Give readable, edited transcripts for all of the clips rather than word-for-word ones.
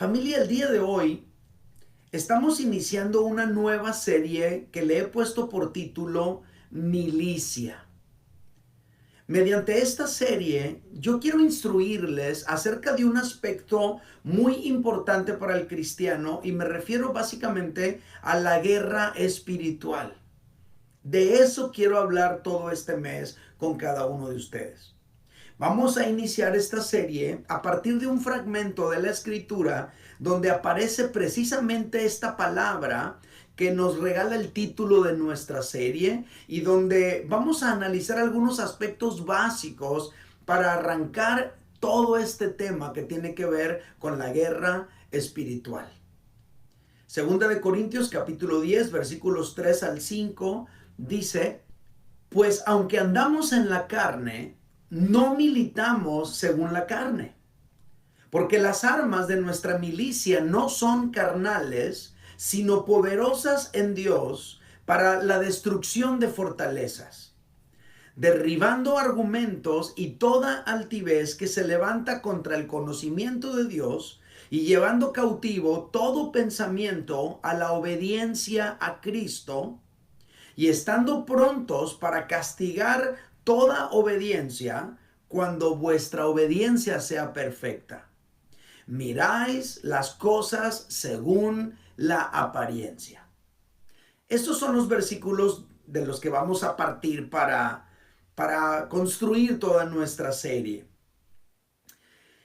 Familia, el día de hoy estamos iniciando una nueva serie que le he puesto por título Milicia. Mediante esta serie yo quiero instruirles acerca de un aspecto muy importante para el cristiano y me refiero básicamente a la guerra espiritual. De eso quiero hablar todo este mes con cada uno de ustedes. Vamos a iniciar esta serie a partir de un fragmento de la escritura donde aparece precisamente esta palabra que nos regala el título de nuestra serie y donde vamos a analizar algunos aspectos básicos para arrancar todo este tema que tiene que ver con la guerra espiritual. Segunda de Corintios capítulo 10 versículos 3 al 5 dice: pues aunque andamos en la carne, no militamos según la carne, porque las armas de nuestra milicia no son carnales, sino poderosas en Dios para la destrucción de fortalezas, derribando argumentos y toda altivez que se levanta contra el conocimiento de Dios y llevando cautivo todo pensamiento a la obediencia a Cristo, y estando prontos para castigar toda obediencia cuando vuestra obediencia sea perfecta. Miráis las cosas según la apariencia. Estos son los versículos de los que vamos a partir para construir toda nuestra serie.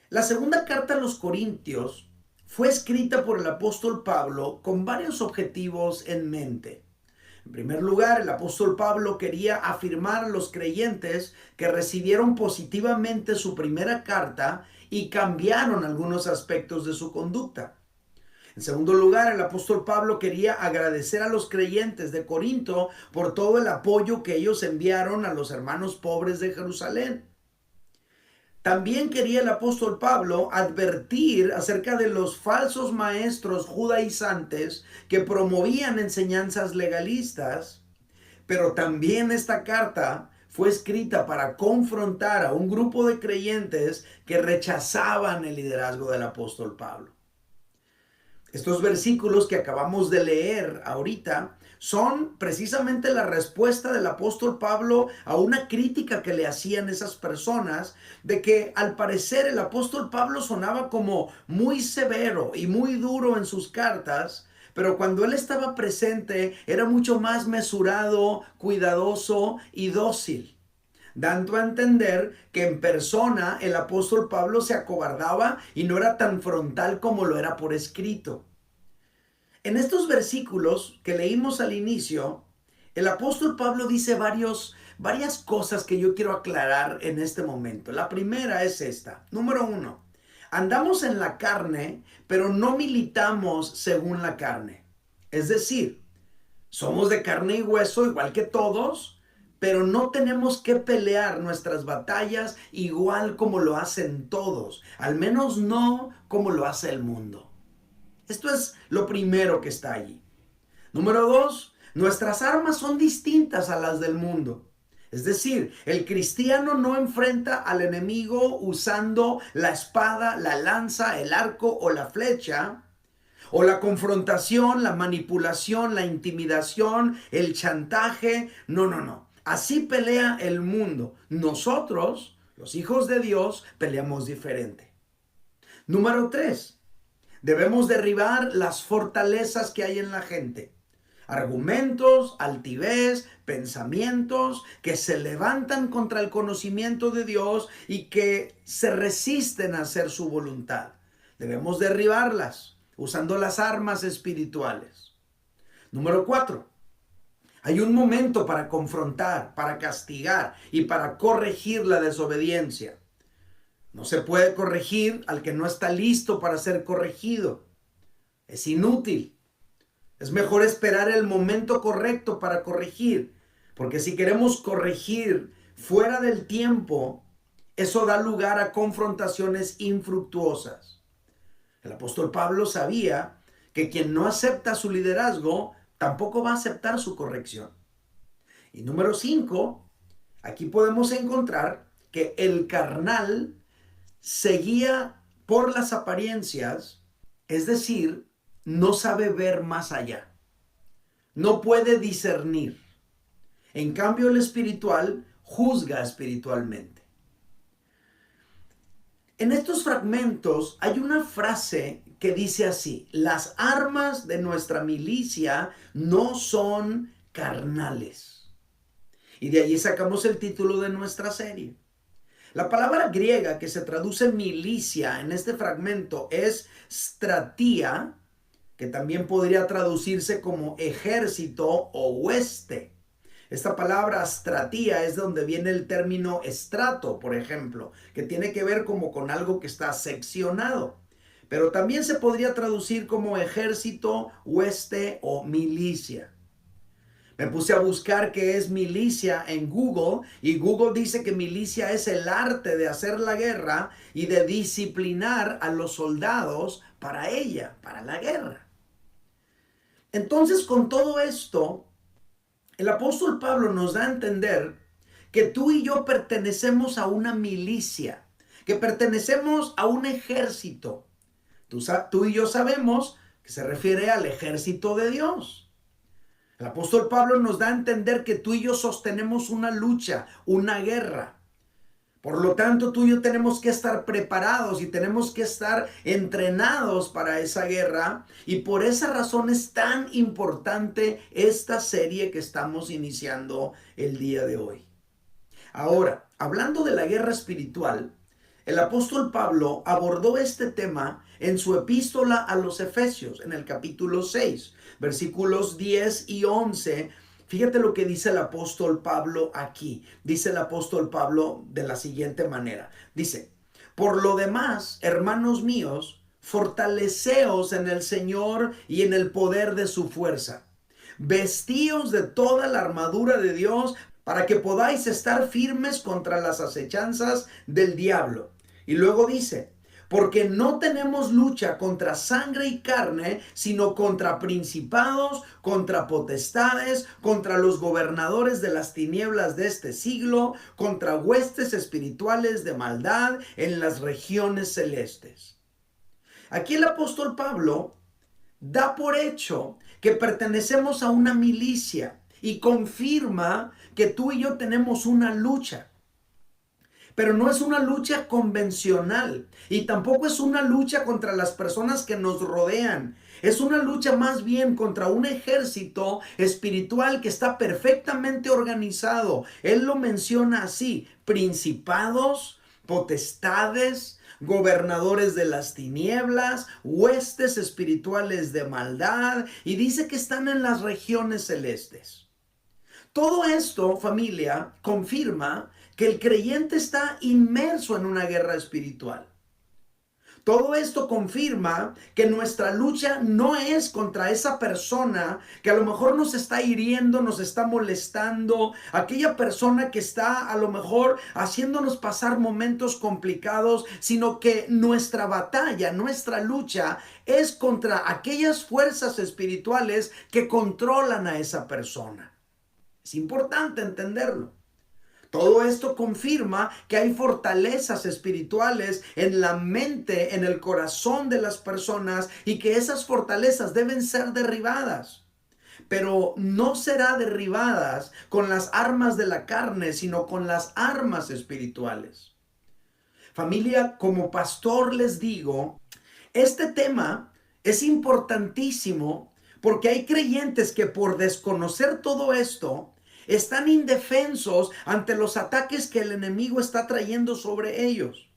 La segunda carta a los Corintios fue escrita por el apóstol Pablo con varios objetivos en mente. En primer lugar, el apóstol Pablo quería afirmar a los creyentes que recibieron positivamente su primera carta y cambiaron algunos aspectos de su conducta. En segundo lugar, el apóstol Pablo quería agradecer a los creyentes de Corinto por todo el apoyo que ellos enviaron a los hermanos pobres de Jerusalén. También quería el apóstol Pablo advertir acerca de los falsos maestros judaizantes que promovían enseñanzas legalistas, pero también esta carta fue escrita para confrontar a un grupo de creyentes que rechazaban el liderazgo del apóstol Pablo. Estos versículos que acabamos de leer ahorita son precisamente la respuesta del apóstol Pablo a una crítica que le hacían esas personas de que al parecer el apóstol Pablo sonaba como muy severo y muy duro en sus cartas, pero cuando él estaba presente era mucho más mesurado, cuidadoso y dócil, dando a entender que en persona el apóstol Pablo se acobardaba y no era tan frontal como lo era por escrito. En estos versículos que leímos al inicio, el apóstol Pablo dice varias cosas que yo quiero aclarar en este momento. La primera es esta. Número 1, andamos en la carne, pero no militamos según la carne. Es decir, somos de carne y hueso igual que todos, pero no tenemos que pelear nuestras batallas igual como lo hacen todos, al menos no como lo hace el mundo. Esto es lo primero que está allí. Número 2, nuestras armas son distintas a las del mundo. Es decir, el cristiano no enfrenta al enemigo usando la espada, la lanza, el arco o la flecha, o la confrontación, la manipulación, la intimidación, el chantaje. No. Así pelea el mundo. Nosotros, los hijos de Dios, peleamos diferente. Número 3, debemos derribar las fortalezas que hay en la gente. Argumentos, altivez, pensamientos que se levantan contra el conocimiento de Dios y que se resisten a hacer su voluntad. Debemos derribarlas usando las armas espirituales. Número 4. Hay un momento para confrontar, para castigar y para corregir la desobediencia. No se puede corregir al que no está listo para ser corregido. Es inútil. Es mejor esperar el momento correcto para corregir, porque si queremos corregir fuera del tiempo, eso da lugar a confrontaciones infructuosas. El apóstol Pablo sabía que quien no acepta su liderazgo tampoco va a aceptar su corrección. Y número 5, aquí podemos encontrar que el carnal se guía por las apariencias Es decir, no sabe ver más allá, no puede discernir. En cambio, el espiritual juzga espiritualmente. En estos fragmentos hay una frase que dice así: las armas de nuestra milicia no son carnales. Y de allí sacamos el título de nuestra serie. La palabra griega que se traduce milicia en este fragmento es stratia, que también podría traducirse como ejército o hueste. Esta palabra stratía es de donde viene el término estrato, por ejemplo, que tiene que ver como con algo que está seccionado. Pero también se podría traducir como ejército, hueste o milicia. Me puse a buscar qué es milicia en Google y Google dice que milicia es el arte de hacer la guerra y de disciplinar a los soldados para ella, para la guerra. Entonces, con todo esto, el apóstol Pablo nos da a entender que tú y yo pertenecemos a una milicia, que pertenecemos a un ejército. Tú y yo sabemos que se refiere al ejército de Dios. El apóstol Pablo nos da a entender que tú y yo sostenemos una lucha, una guerra. Por lo tanto, tú y yo tenemos que estar preparados y tenemos que estar entrenados para esa guerra. Y por esa razón es tan importante esta serie que estamos iniciando el día de hoy. Ahora, hablando de la guerra espiritual, el apóstol Pablo abordó este tema en su epístola a los Efesios, en el capítulo 6, versículos 10 y 11. Fíjate lo que dice el apóstol Pablo aquí. Dice el apóstol Pablo de la siguiente manera. Dice: por lo demás, hermanos míos, fortaleceos en el Señor y en el poder de su fuerza. Vestíos de toda la armadura de Dios para que podáis estar firmes contra las acechanzas del diablo. Y luego dice: porque no tenemos lucha contra sangre y carne, sino contra principados, contra potestades, contra los gobernadores de las tinieblas de este siglo, contra huestes espirituales de maldad en las regiones celestes. Aquí el apóstol Pablo da por hecho que pertenecemos a una milicia y confirma que tú y yo tenemos una lucha. Pero no es una lucha convencional y tampoco es una lucha contra las personas que nos rodean. Es una lucha más bien contra un ejército espiritual que está perfectamente organizado. Él lo menciona así: principados, potestades, gobernadores de las tinieblas, huestes espirituales de maldad, y dice que están en las regiones celestes. Todo esto, familia, confirma que el creyente está inmerso en una guerra espiritual. Todo esto confirma que nuestra lucha no es contra esa persona que a lo mejor nos está hiriendo, nos está molestando, aquella persona que está a lo mejor haciéndonos pasar momentos complicados, sino que nuestra batalla, nuestra lucha es contra aquellas fuerzas espirituales que controlan a esa persona. Es importante entenderlo. Todo esto confirma que hay fortalezas espirituales en la mente, en el corazón de las personas, y que esas fortalezas deben ser derribadas. Pero no será derribadas con las armas de la carne, sino con las armas espirituales. Familia, como pastor les digo, este tema es importantísimo porque hay creyentes que por desconocer todo esto están indefensos ante los ataques que el enemigo está trayendo sobre ellos.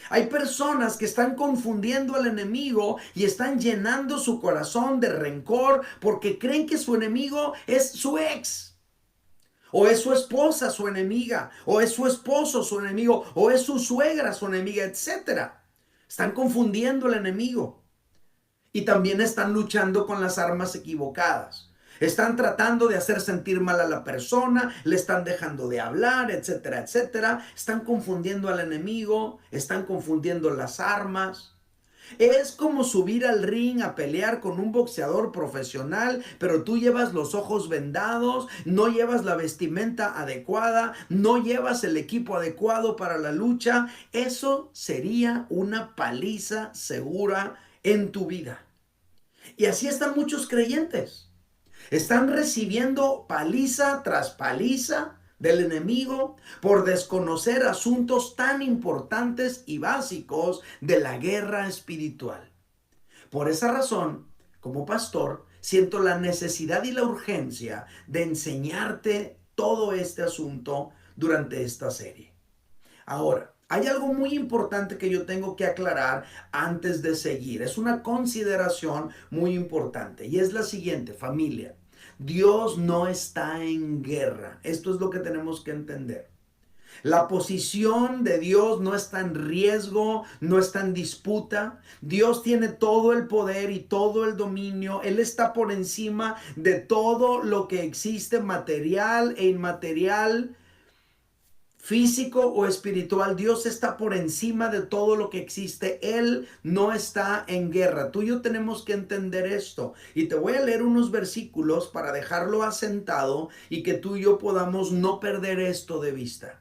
Hay personas que están confundiendo al enemigo y están llenando su corazón de rencor porque creen que su enemigo es su ex, o es su esposa su enemiga, o es su esposo su enemigo, o es su suegra su enemiga, etc. Están confundiendo al enemigo y también están luchando con las armas equivocadas. Están tratando de hacer sentir mal a la persona, le están dejando de hablar, etcétera, etcétera. Están confundiendo al enemigo, están confundiendo las armas. Es como subir al ring a pelear con un boxeador profesional, pero tú llevas los ojos vendados, no llevas la vestimenta adecuada, no llevas el equipo adecuado para la lucha. Eso sería una paliza segura en tu vida. Y así están muchos creyentes. Están recibiendo paliza tras paliza del enemigo por desconocer asuntos tan importantes y básicos de la guerra espiritual. Por esa razón, como pastor, siento la necesidad y la urgencia de enseñarte todo este asunto durante esta serie. Ahora, hay algo muy importante que yo tengo que aclarar antes de seguir. Es una consideración muy importante y es la siguiente, familia. Dios no está en guerra. Esto es lo que tenemos que entender. La posición de Dios no está en riesgo, no está en disputa. Dios tiene todo el poder y todo el dominio. Él está por encima de todo lo que existe, material e inmaterial, físico o espiritual. Dios está por encima de todo lo que existe. Él no está en guerra. Tú y yo tenemos que entender esto. Y te voy a leer unos versículos para dejarlo asentado y que tú y yo podamos no perder esto de vista.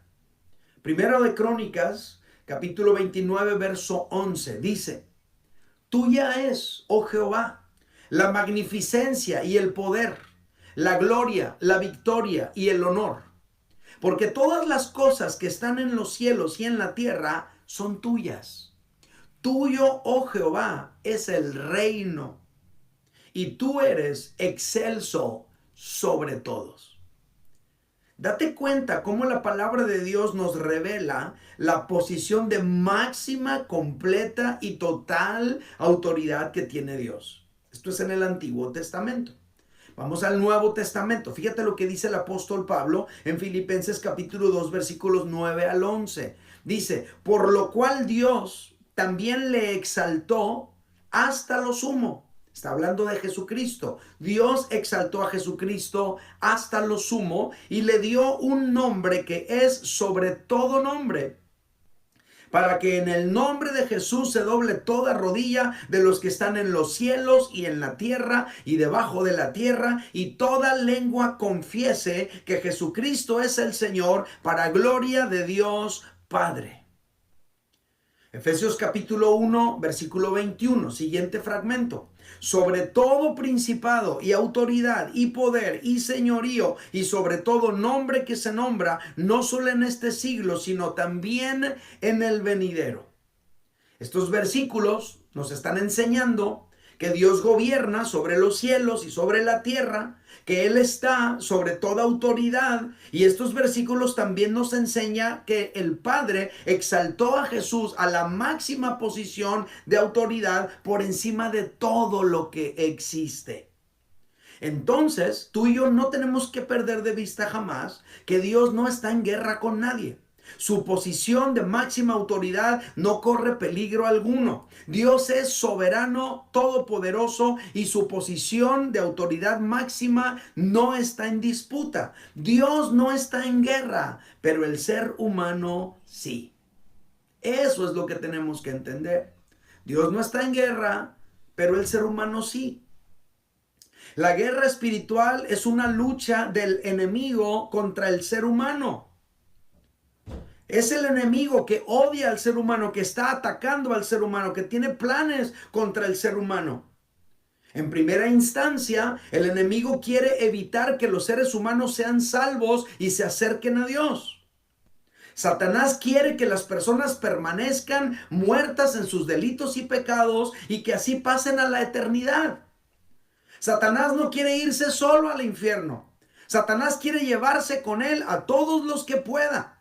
Primero de Crónicas, capítulo 29, verso 11, dice: Tuya es, oh Jehová, la magnificencia y el poder, la gloria, la victoria y el honor. Porque todas las cosas que están en los cielos y en la tierra son tuyas. Tuyo, oh Jehová, es el reino, y tú eres excelso sobre todos. Date cuenta cómo la palabra de Dios nos revela la posición de máxima, completa y total autoridad que tiene Dios. Esto es en el Antiguo Testamento. Vamos al Nuevo Testamento. Fíjate lo que dice el apóstol Pablo en Filipenses capítulo 2, versículos 9 al 11. Dice: por lo cual Dios también le exaltó hasta lo sumo. Está hablando de Jesucristo. Dios exaltó a Jesucristo hasta lo sumo y le dio un nombre que es sobre todo nombre, para que en el nombre de Jesús se doble toda rodilla de los que están en los cielos y en la tierra y debajo de la tierra, y toda lengua confiese que Jesucristo es el Señor, para gloria de Dios Padre. Efesios capítulo 1, versículo 21, siguiente fragmento. Sobre todo principado y autoridad y poder y señorío y sobre todo nombre que se nombra, no solo en este siglo, sino también en el venidero. Estos versículos nos están enseñando que Dios gobierna sobre los cielos y sobre la tierra, que Él está sobre toda autoridad. Y estos versículos también nos enseñan que el Padre exaltó a Jesús a la máxima posición de autoridad por encima de todo lo que existe. Entonces, tú y yo no tenemos que perder de vista jamás que Dios no está en guerra con nadie. Su posición de máxima autoridad no corre peligro alguno. Dios es soberano, todopoderoso, y su posición de autoridad máxima no está en disputa. Dios no está en guerra, pero el ser humano sí. Eso es lo que tenemos que entender. Dios no está en guerra, pero el ser humano sí. La guerra espiritual es una lucha del enemigo contra el ser humano. Es el enemigo que odia al ser humano, que está atacando al ser humano, que tiene planes contra el ser humano. En primera instancia, el enemigo quiere evitar que los seres humanos sean salvos y se acerquen a Dios. Satanás quiere que las personas permanezcan muertas en sus delitos y pecados y que así pasen a la eternidad. Satanás no quiere irse solo al infierno. Satanás quiere llevarse con él a todos los que pueda.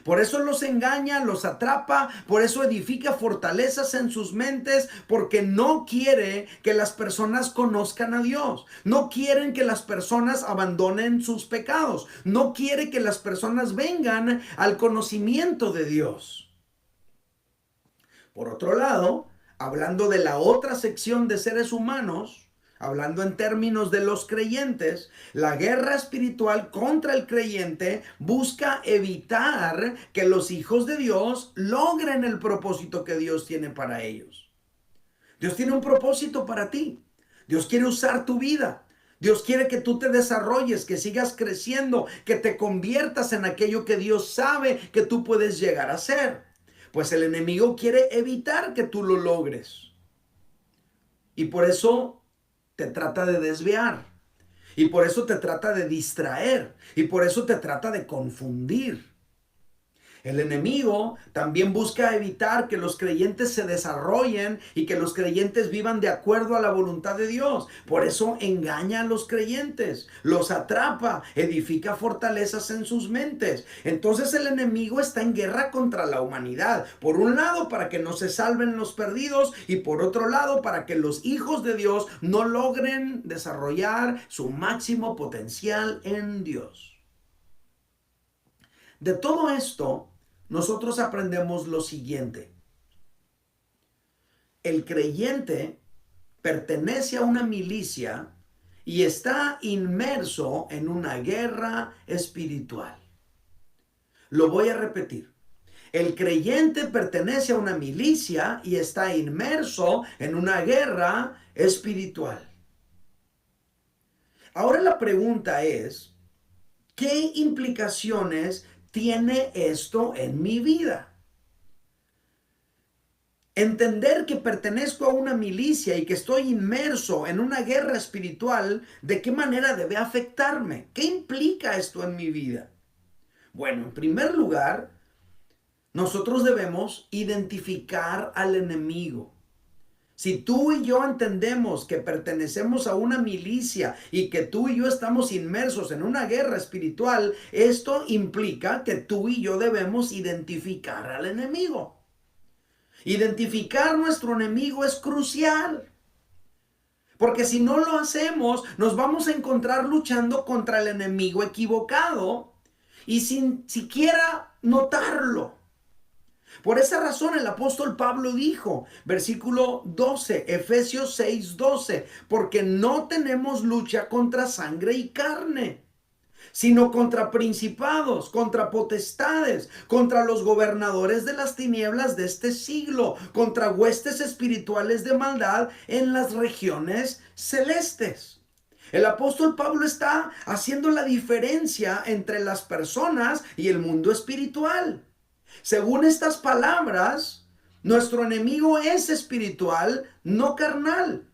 Por eso los engaña, los atrapa, por eso edifica fortalezas en sus mentes, porque no quiere que las personas conozcan a Dios. No quieren que las personas abandonen sus pecados. No quiere que las personas vengan al conocimiento de Dios. Por otro lado, hablando de la otra sección de seres humanos, hablando en términos de los creyentes, la guerra espiritual contra el creyente busca evitar que los hijos de Dios logren el propósito que Dios tiene para ellos. Dios tiene un propósito para ti. Dios quiere usar tu vida. Dios quiere que tú te desarrolles, que sigas creciendo, que te conviertas en aquello que Dios sabe que tú puedes llegar a ser. Pues el enemigo quiere evitar que tú lo logres. Y por eso te trata de desviar. Y por eso te trata de distraer. Y por eso te trata de confundir. El enemigo también busca evitar que los creyentes se desarrollen y que los creyentes vivan de acuerdo a la voluntad de Dios. Por eso engaña a los creyentes, los atrapa, edifica fortalezas en sus mentes. Entonces el enemigo está en guerra contra la humanidad. Por un lado, para que no se salven los perdidos, y por otro lado, para que los hijos de Dios no logren desarrollar su máximo potencial en Dios. De todo esto, nosotros aprendemos lo siguiente. El creyente pertenece a una milicia y está inmerso en una guerra espiritual. Lo voy a repetir. El creyente pertenece a una milicia y está inmerso en una guerra espiritual. Ahora la pregunta es, ¿qué implicaciones tiene esto en mi vida? Entender que pertenezco a una milicia y que estoy inmerso en una guerra espiritual, ¿de qué manera debe afectarme? ¿Qué implica esto en mi vida? Bueno, en primer lugar, nosotros debemos identificar al enemigo. Si tú y yo entendemos que pertenecemos a una milicia y que tú y yo estamos inmersos en una guerra espiritual, esto implica que tú y yo debemos identificar al enemigo. Identificar nuestro enemigo es crucial. Porque si no lo hacemos, nos vamos a encontrar luchando contra el enemigo equivocado y sin siquiera notarlo. Por esa razón el apóstol Pablo dijo, versículo 12, Efesios 6:12, porque no tenemos lucha contra sangre y carne, sino contra principados, contra potestades, contra los gobernadores de las tinieblas de este siglo, contra huestes espirituales de maldad en las regiones celestes. El apóstol Pablo está haciendo la diferencia entre las personas y el mundo espiritual. Según estas palabras, nuestro enemigo es espiritual, no carnal.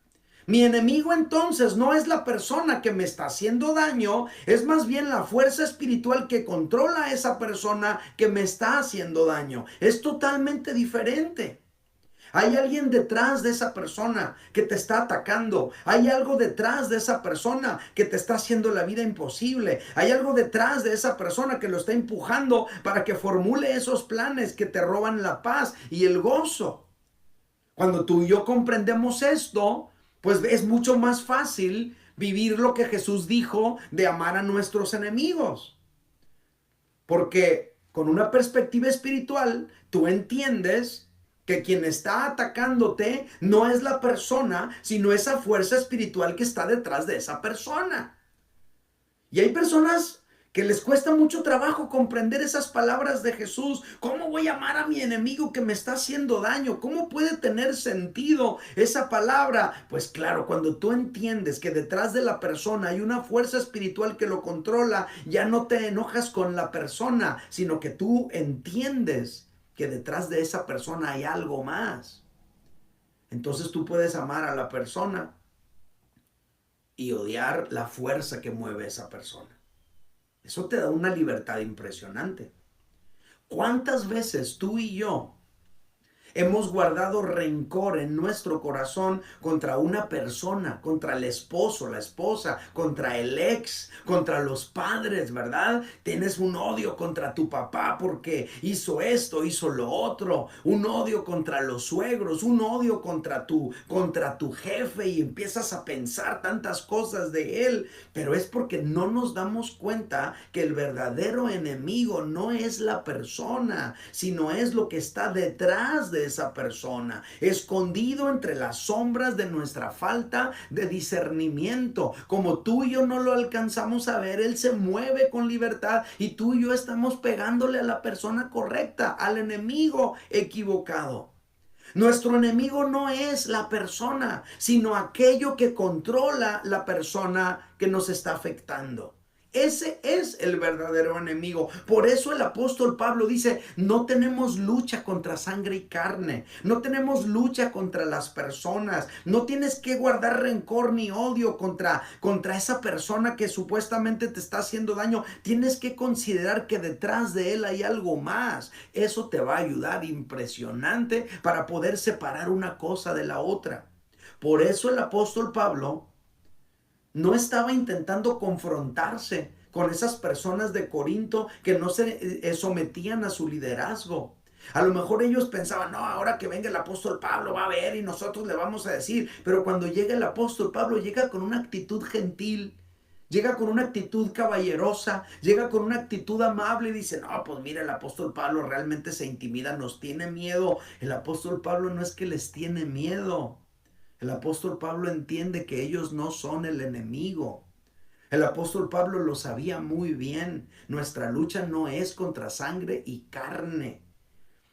Mi enemigo entonces no es la persona que me está haciendo daño, es más bien la fuerza espiritual que controla a esa persona que me está haciendo daño. Es totalmente diferente. Hay alguien detrás de esa persona que te está atacando. Hay algo detrás de esa persona que te está haciendo la vida imposible. Hay algo detrás de esa persona que lo está empujando para que formule esos planes que te roban la paz y el gozo. Cuando tú y yo comprendemos esto, pues es mucho más fácil vivir lo que Jesús dijo de amar a nuestros enemigos. Porque con una perspectiva espiritual, tú entiendes que quien está atacándote no es la persona, sino esa fuerza espiritual que está detrás de esa persona. Y hay personas que les cuesta mucho trabajo comprender esas palabras de Jesús. ¿Cómo voy a amar a mi enemigo que me está haciendo daño? ¿Cómo puede tener sentido esa palabra? Pues claro, cuando tú entiendes que detrás de la persona hay una fuerza espiritual que lo controla, ya no te enojas con la persona, sino que tú entiendes que detrás de esa persona hay algo más. Entonces tú puedes amar a la persona y odiar la fuerza que mueve a esa persona. Eso te da una libertad impresionante. ¿Cuántas veces tú y yo hemos guardado rencor en nuestro corazón contra una persona, contra el esposo, la esposa, contra el ex, contra los padres, ¿verdad? Tienes un odio contra tu papá porque hizo esto, hizo lo otro, un odio contra los suegros, un odio contra tu jefe y empiezas a pensar tantas cosas de él, pero es porque no nos damos cuenta que el verdadero enemigo no es la persona, sino es lo que está detrás de esa persona, escondido entre las sombras de nuestra falta de discernimiento. Como tú y yo no lo alcanzamos a ver, él se mueve con libertad y tú y yo estamos pegándole a la persona correcta, al enemigo equivocado. Nuestro enemigo no es la persona, sino aquello que controla la persona que nos está afectando. Ese es el verdadero enemigo. Por eso el apóstol Pablo dice, no tenemos lucha contra sangre y carne. No tenemos lucha contra las personas. No tienes que guardar rencor ni odio contra esa persona que supuestamente te está haciendo daño. Tienes que considerar que detrás de él hay algo más. Eso te va a ayudar impresionante para poder separar una cosa de la otra. Por eso el apóstol Pablo no estaba intentando confrontarse con esas personas de Corinto que no se sometían a su liderazgo. A lo mejor ellos pensaban, no, ahora que venga el apóstol Pablo va a ver y nosotros le vamos a decir. Pero cuando llega el apóstol Pablo, llega con una actitud gentil, llega con una actitud caballerosa, llega con una actitud amable y dice, no, pues mira, el apóstol Pablo realmente se intimida, nos tiene miedo. El apóstol Pablo no es que les tiene miedo. El apóstol Pablo entiende que ellos no son el enemigo. El apóstol Pablo lo sabía muy bien. Nuestra lucha no es contra sangre y carne.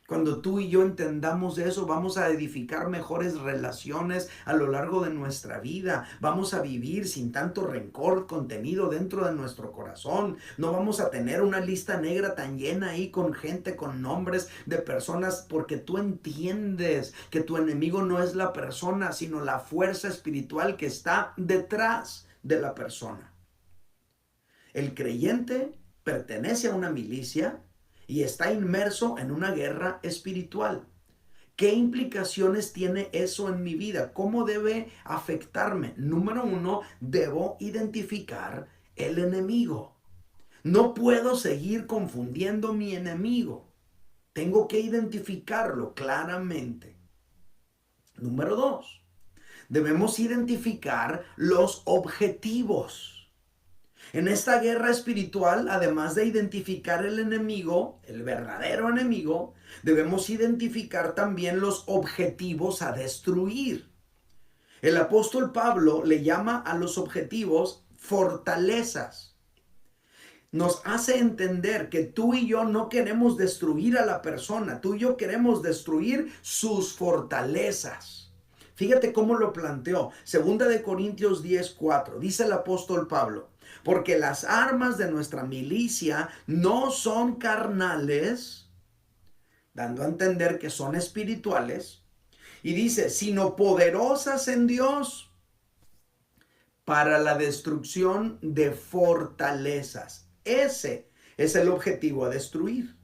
Cuando tú y yo entendamos eso, vamos a edificar mejores relaciones a lo largo de nuestra vida. Vamos a vivir sin tanto rencor contenido dentro de nuestro corazón. No vamos a tener una lista negra tan llena ahí con gente, con nombres de personas, porque tú entiendes que tu enemigo no es la persona, sino la fuerza espiritual que está detrás de la persona. El creyente pertenece a una milicia y está inmerso en una guerra espiritual. ¿Qué implicaciones tiene eso en mi vida? ¿Cómo debe afectarme? Número uno, debo identificar el enemigo. No puedo seguir confundiendo mi enemigo. Tengo que identificarlo claramente. Número dos, debemos identificar los objetivos. En esta guerra espiritual, además de identificar el enemigo, el verdadero enemigo, debemos identificar también los objetivos a destruir. El apóstol Pablo le llama a los objetivos fortalezas. Nos hace entender que tú y yo no queremos destruir a la persona, tú y yo queremos destruir sus fortalezas. Fíjate cómo lo planteó. Segunda de Corintios 10:4. Dice el apóstol Pablo, porque las armas de nuestra milicia no son carnales, dando a entender que son espirituales, y dice, sino poderosas en Dios para la destrucción de fortalezas. Ese es el objetivo a destruir.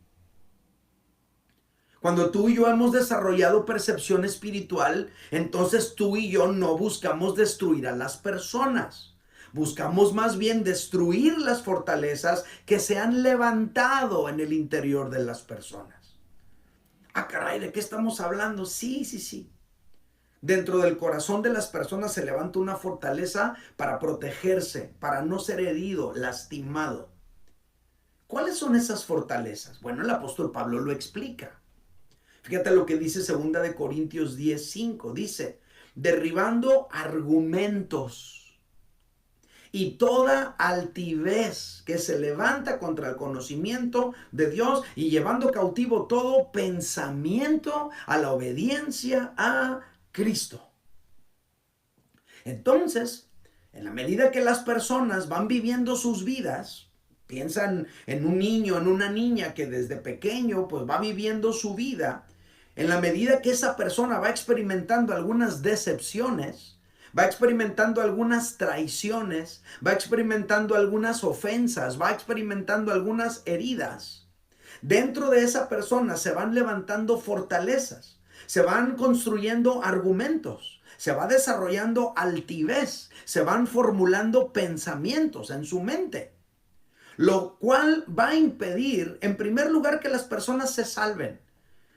Cuando tú y yo hemos desarrollado percepción espiritual, entonces tú y yo no buscamos destruir a las personas. Buscamos más bien destruir las fortalezas que se han levantado en el interior de las personas. Ah, caray, ¿de qué estamos hablando? Sí. Dentro del corazón de las personas se levanta una fortaleza para protegerse, para no ser herido, lastimado. ¿Cuáles son esas fortalezas? Bueno, el apóstol Pablo lo explica. Fíjate lo que dice 2 de Corintios 10:5. Dice, derribando argumentos y toda altivez que se levanta contra el conocimiento de Dios y llevando cautivo todo pensamiento a la obediencia a Cristo. Entonces, en la medida que las personas van viviendo sus vidas, piensan en un niño, en una niña que desde pequeño pues va viviendo su vida. En la medida que esa persona va experimentando algunas decepciones, va experimentando algunas traiciones, va experimentando algunas ofensas, va experimentando algunas heridas, dentro de esa persona se van levantando fortalezas, se van construyendo argumentos, se va desarrollando altivez, se van formulando pensamientos en su mente, lo cual va a impedir, en primer lugar, que las personas se salven.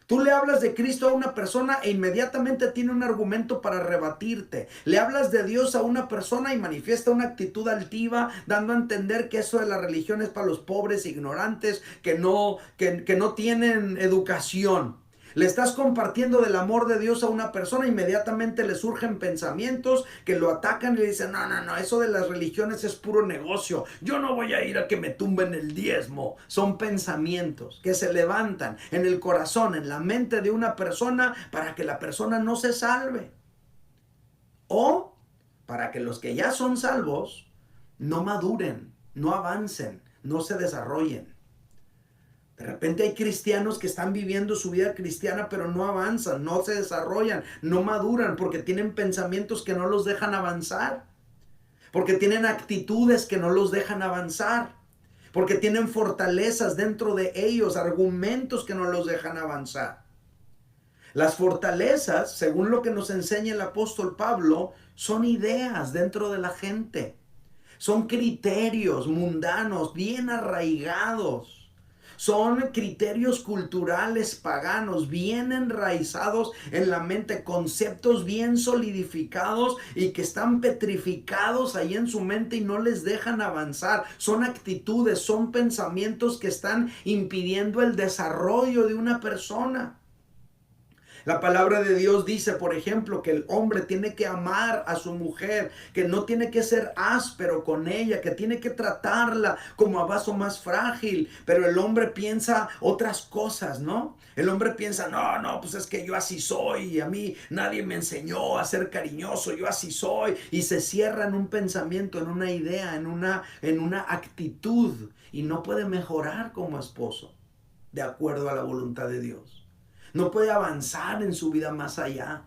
Tú le hablas de Cristo a una persona e inmediatamente tiene un argumento para rebatirte. Le hablas de Dios a una persona y manifiesta una actitud altiva, dando a entender que eso de la religión es para los pobres, ignorantes, que no tienen educación. Le estás compartiendo del amor de Dios a una persona, inmediatamente le surgen pensamientos que lo atacan y le dicen, no, eso de las religiones es puro negocio. Yo no voy a ir a que me tumben el diezmo. Son pensamientos que se levantan en el corazón, en la mente de una persona para que la persona no se salve. O para que los que ya son salvos no maduren, no avancen, no se desarrollen. De repente hay cristianos que están viviendo su vida cristiana, pero no avanzan, no se desarrollan, no maduran, porque tienen pensamientos que no los dejan avanzar, porque tienen actitudes que no los dejan avanzar, porque tienen fortalezas dentro de ellos, argumentos que no los dejan avanzar. Las fortalezas, según lo que nos enseña el apóstol Pablo, son ideas dentro de la gente. Son criterios mundanos bien arraigados. Son criterios culturales paganos bien enraizados en la mente, conceptos bien solidificados y que están petrificados ahí en su mente y no les dejan avanzar. Son actitudes, son pensamientos que están impidiendo el desarrollo de una persona. La palabra de Dios dice, por ejemplo, que el hombre tiene que amar a su mujer, que no tiene que ser áspero con ella, que tiene que tratarla como a vaso más frágil, pero el hombre piensa otras cosas, ¿no? El hombre piensa, no, pues es que yo así soy y a mí nadie me enseñó a ser cariñoso, yo así soy, y se cierra en un pensamiento, en una idea, en una actitud y no puede mejorar como esposo de acuerdo a la voluntad de Dios. No puede avanzar en su vida más allá.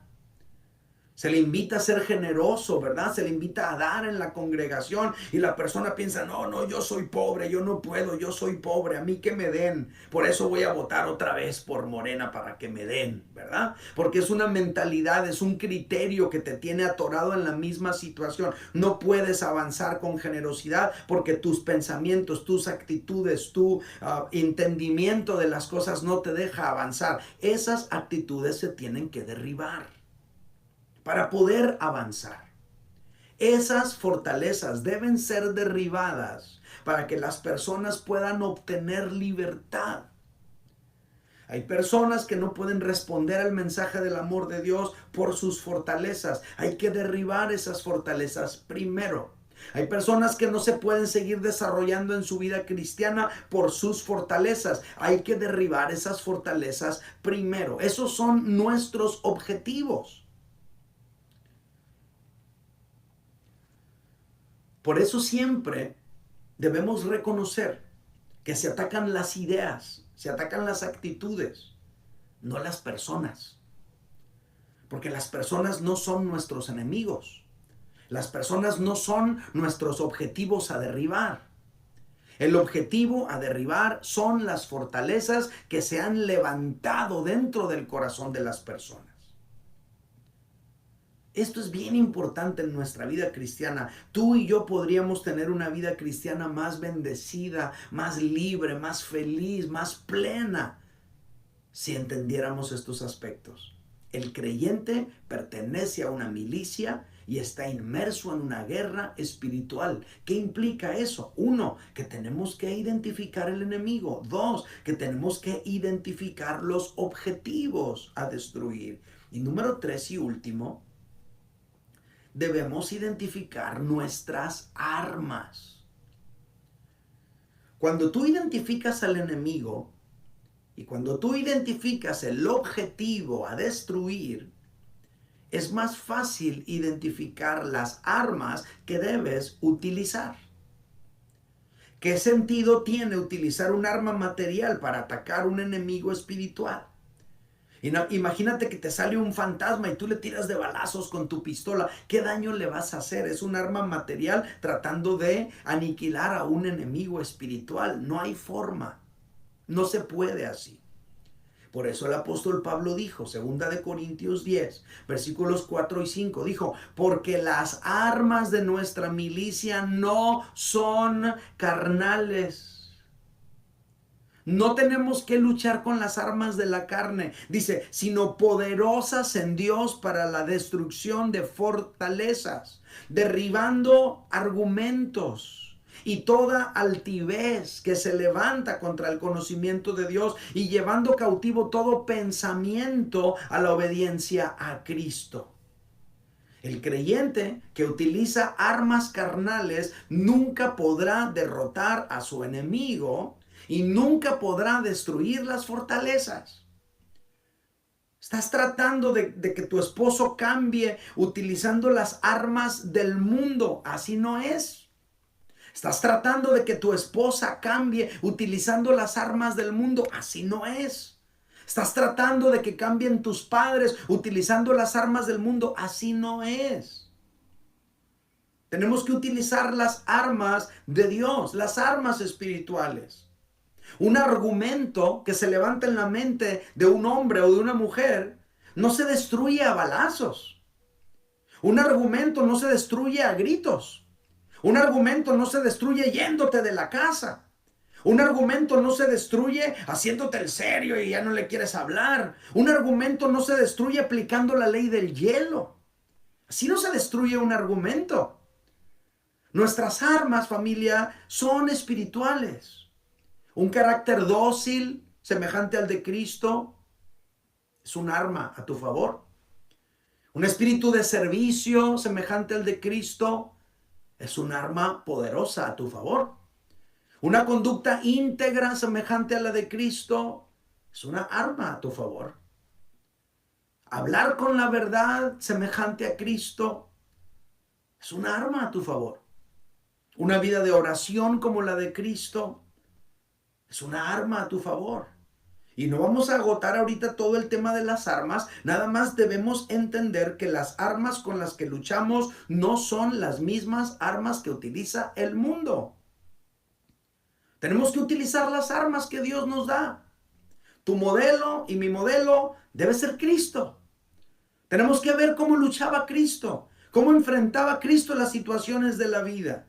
Se le invita a ser generoso, ¿verdad? Se le invita a dar en la congregación y la persona piensa, no, yo soy pobre, yo no puedo, yo soy pobre, a mí que me den. Por eso voy a votar otra vez por Morena para que me den, ¿verdad? Porque es una mentalidad, es un criterio que te tiene atorado en la misma situación. No puedes avanzar con generosidad porque tus pensamientos, tus actitudes, tu entendimiento de las cosas no te deja avanzar. Esas actitudes se tienen que derribar para poder avanzar. Esas fortalezas deben ser derribadas para que las personas puedan obtener libertad. Hay personas que no pueden responder al mensaje del amor de Dios por sus fortalezas. Hay que derribar esas fortalezas primero. Hay personas que no se pueden seguir desarrollando en su vida cristiana por sus fortalezas. Hay que derribar esas fortalezas primero. Esos son nuestros objetivos. Por eso siempre debemos reconocer que se atacan las ideas, se atacan las actitudes, no las personas. Porque las personas no son nuestros enemigos. Las personas no son nuestros objetivos a derribar. El objetivo a derribar son las fortalezas que se han levantado dentro del corazón de las personas. Esto es bien importante en nuestra vida cristiana. Tú y yo podríamos tener una vida cristiana más bendecida, más libre, más feliz, más plena, si entendiéramos estos aspectos. El creyente pertenece a una milicia y está inmerso en una guerra espiritual. ¿Qué implica eso? 1, que tenemos que identificar el enemigo. 2, que tenemos que identificar los objetivos a destruir. Y número 3 y último, debemos identificar nuestras armas. Cuando tú identificas al enemigo y cuando tú identificas el objetivo a destruir, es más fácil identificar las armas que debes utilizar. ¿Qué sentido tiene utilizar un arma material para atacar un enemigo espiritual? Imagínate que te sale un fantasma y tú le tiras de balazos con tu pistola. ¿Qué daño le vas a hacer? Es un arma material tratando de aniquilar a un enemigo espiritual. No hay forma. No se puede así. Por eso el apóstol Pablo dijo, 2 Corintios 10, versículos 4 y 5, dijo, porque las armas de nuestra milicia no son carnales. No tenemos que luchar con las armas de la carne, dice, sino poderosas en Dios para la destrucción de fortalezas, derribando argumentos y toda altivez que se levanta contra el conocimiento de Dios y llevando cautivo todo pensamiento a la obediencia a Cristo. El creyente que utiliza armas carnales nunca podrá derrotar a su enemigo y nunca podrá destruir las fortalezas. Estás tratando de que tu esposo cambie utilizando las armas del mundo. Así no es. Estás tratando de que tu esposa cambie utilizando las armas del mundo. Así no es. Estás tratando de que cambien tus padres utilizando las armas del mundo. Así no es. Tenemos que utilizar las armas de Dios, las armas espirituales. Un argumento que se levanta en la mente de un hombre o de una mujer no se destruye a balazos. Un argumento no se destruye a gritos. Un argumento no se destruye yéndote de la casa. Un argumento no se destruye haciéndote el serio y ya no le quieres hablar. Un argumento no se destruye aplicando la ley del hielo. Así no se destruye un argumento. Nuestras armas, familia, son espirituales. Un carácter dócil, semejante al de Cristo, es un arma a tu favor. Un espíritu de servicio, semejante al de Cristo, es un arma poderosa a tu favor. Una conducta íntegra, semejante a la de Cristo, es una arma a tu favor. Hablar con la verdad, semejante a Cristo, es un arma a tu favor. Una vida de oración como la de Cristo, es una arma a tu favor. Y no vamos a agotar ahorita todo el tema de las armas, nada más debemos entender que las armas con las que luchamos no son las mismas armas que utiliza el mundo. Tenemos que utilizar las armas que Dios nos da. Tu modelo y mi modelo debe ser Cristo. Tenemos que ver cómo luchaba Cristo, cómo enfrentaba Cristo las situaciones de la vida.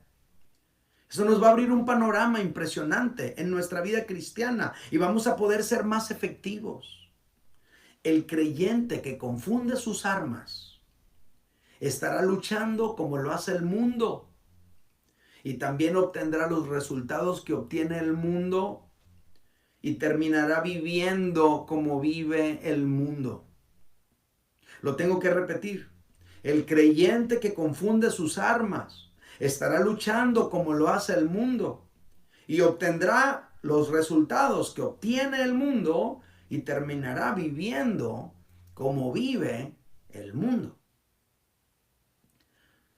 Eso nos va a abrir un panorama impresionante en nuestra vida cristiana y vamos a poder ser más efectivos. El creyente que confunde sus armas estará luchando como lo hace el mundo y también obtendrá los resultados que obtiene el mundo y terminará viviendo como vive el mundo. Lo tengo que repetir. El creyente que confunde sus armas estará luchando como lo hace el mundo y obtendrá los resultados que obtiene el mundo y terminará viviendo como vive el mundo.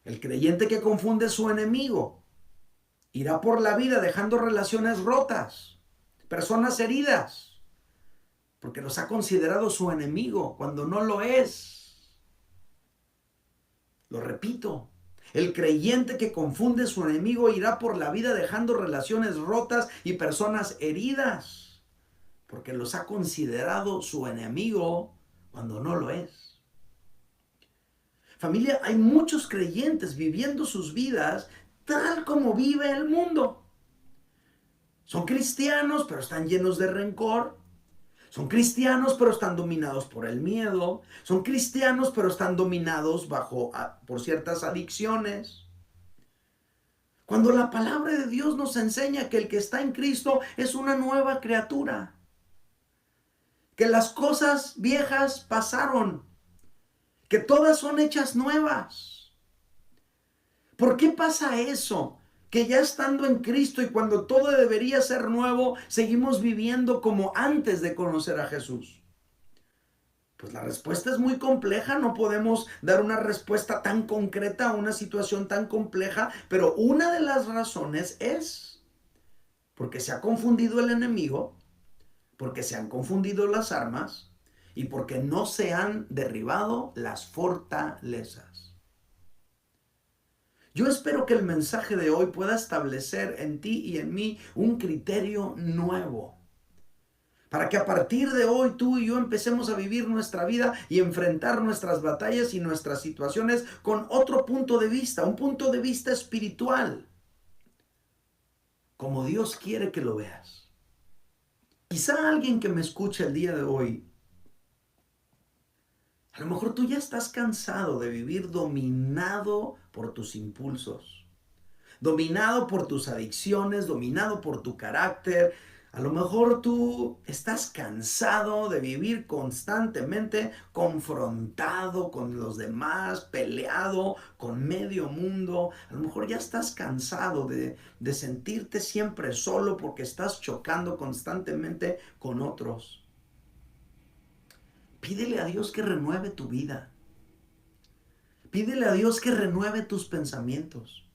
El creyente que confunde su enemigo irá por la vida dejando relaciones rotas, personas heridas, porque los ha considerado su enemigo cuando no lo es. Lo repito. El creyente que confunde su enemigo irá por la vida dejando relaciones rotas y personas heridas, porque los ha considerado su enemigo cuando no lo es. Familia, hay muchos creyentes viviendo sus vidas tal como vive el mundo. Son cristianos, pero están llenos de rencor. Son cristianos, pero están dominados por el miedo. Son cristianos, pero están dominados por ciertas adicciones. Cuando la palabra de Dios nos enseña que el que está en Cristo es una nueva criatura. Que las cosas viejas pasaron. Que todas son hechas nuevas. ¿Por qué pasa eso? Que ya estando en Cristo y cuando todo debería ser nuevo, seguimos viviendo como antes de conocer a Jesús. Pues la respuesta es muy compleja, no podemos dar una respuesta tan concreta a una situación tan compleja, pero una de las razones es porque se ha confundido el enemigo, porque se han confundido las armas y porque no se han derribado las fortalezas. Yo espero que el mensaje de hoy pueda establecer en ti y en mí un criterio nuevo. Para que a partir de hoy tú y yo empecemos a vivir nuestra vida y enfrentar nuestras batallas y nuestras situaciones con otro punto de vista, un punto de vista espiritual. Como Dios quiere que lo veas. Quizá alguien que me escuche el día de hoy, a lo mejor tú ya estás cansado de vivir dominado por tus impulsos, dominado por tus adicciones, dominado por tu carácter. A lo mejor tú estás cansado de vivir constantemente confrontado con los demás, peleado con medio mundo. A lo mejor ya estás cansado de sentirte siempre solo porque estás chocando constantemente con otros. Pídele a Dios que renueve tu vida. Pídele a Dios que renueve tus pensamientos.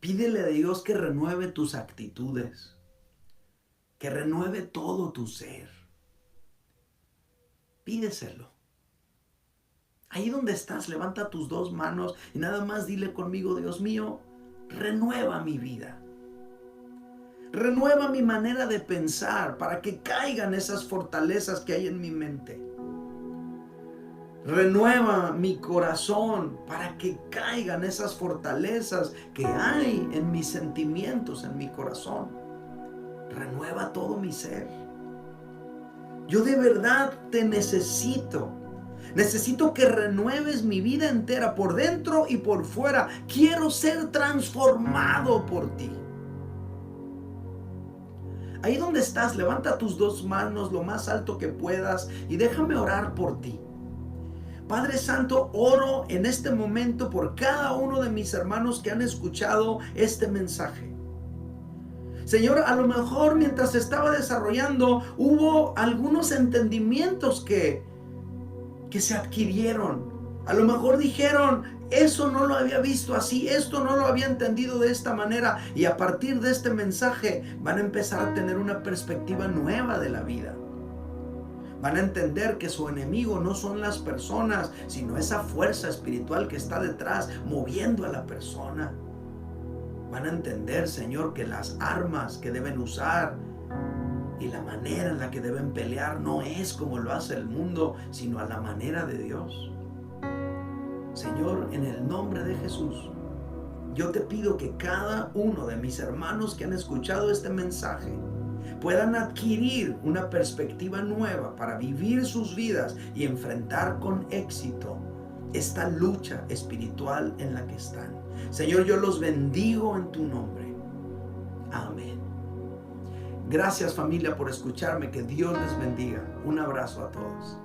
Pídele a Dios que renueve tus actitudes, que renueve todo tu ser. Pídeselo. Ahí donde estás, levanta tus dos manos y nada más dile conmigo: Dios mío, renueva mi vida. Renueva mi manera de pensar para que caigan esas fortalezas que hay en mi mente. Renueva mi corazón para que caigan esas fortalezas que hay en mis sentimientos, en mi corazón. Renueva todo mi ser. Yo de verdad te necesito. Necesito que renueves mi vida entera, por dentro y por fuera. Quiero ser transformado por ti. Ahí donde estás, levanta tus dos manos lo más alto que puedas y déjame orar por ti. Padre Santo, oro en este momento por cada uno de mis hermanos que han escuchado este mensaje. Señor, a lo mejor mientras estaba desarrollando hubo algunos entendimientos que se adquirieron. A lo mejor dijeron: eso no lo había visto así, esto no lo había entendido de esta manera, y a partir de este mensaje van a empezar a tener una perspectiva nueva de la vida. Van a entender que su enemigo no son las personas, sino esa fuerza espiritual que está detrás, moviendo a la persona. Van a entender, Señor, que las armas que deben usar y la manera en la que deben pelear no es como lo hace el mundo, sino a la manera de Dios. Señor, en el nombre de Jesús, yo te pido que cada uno de mis hermanos que han escuchado este mensaje puedan adquirir una perspectiva nueva para vivir sus vidas y enfrentar con éxito esta lucha espiritual en la que están. Señor, yo los bendigo en tu nombre. Amén. Gracias, familia, por escucharme. Que Dios les bendiga. Un abrazo a todos.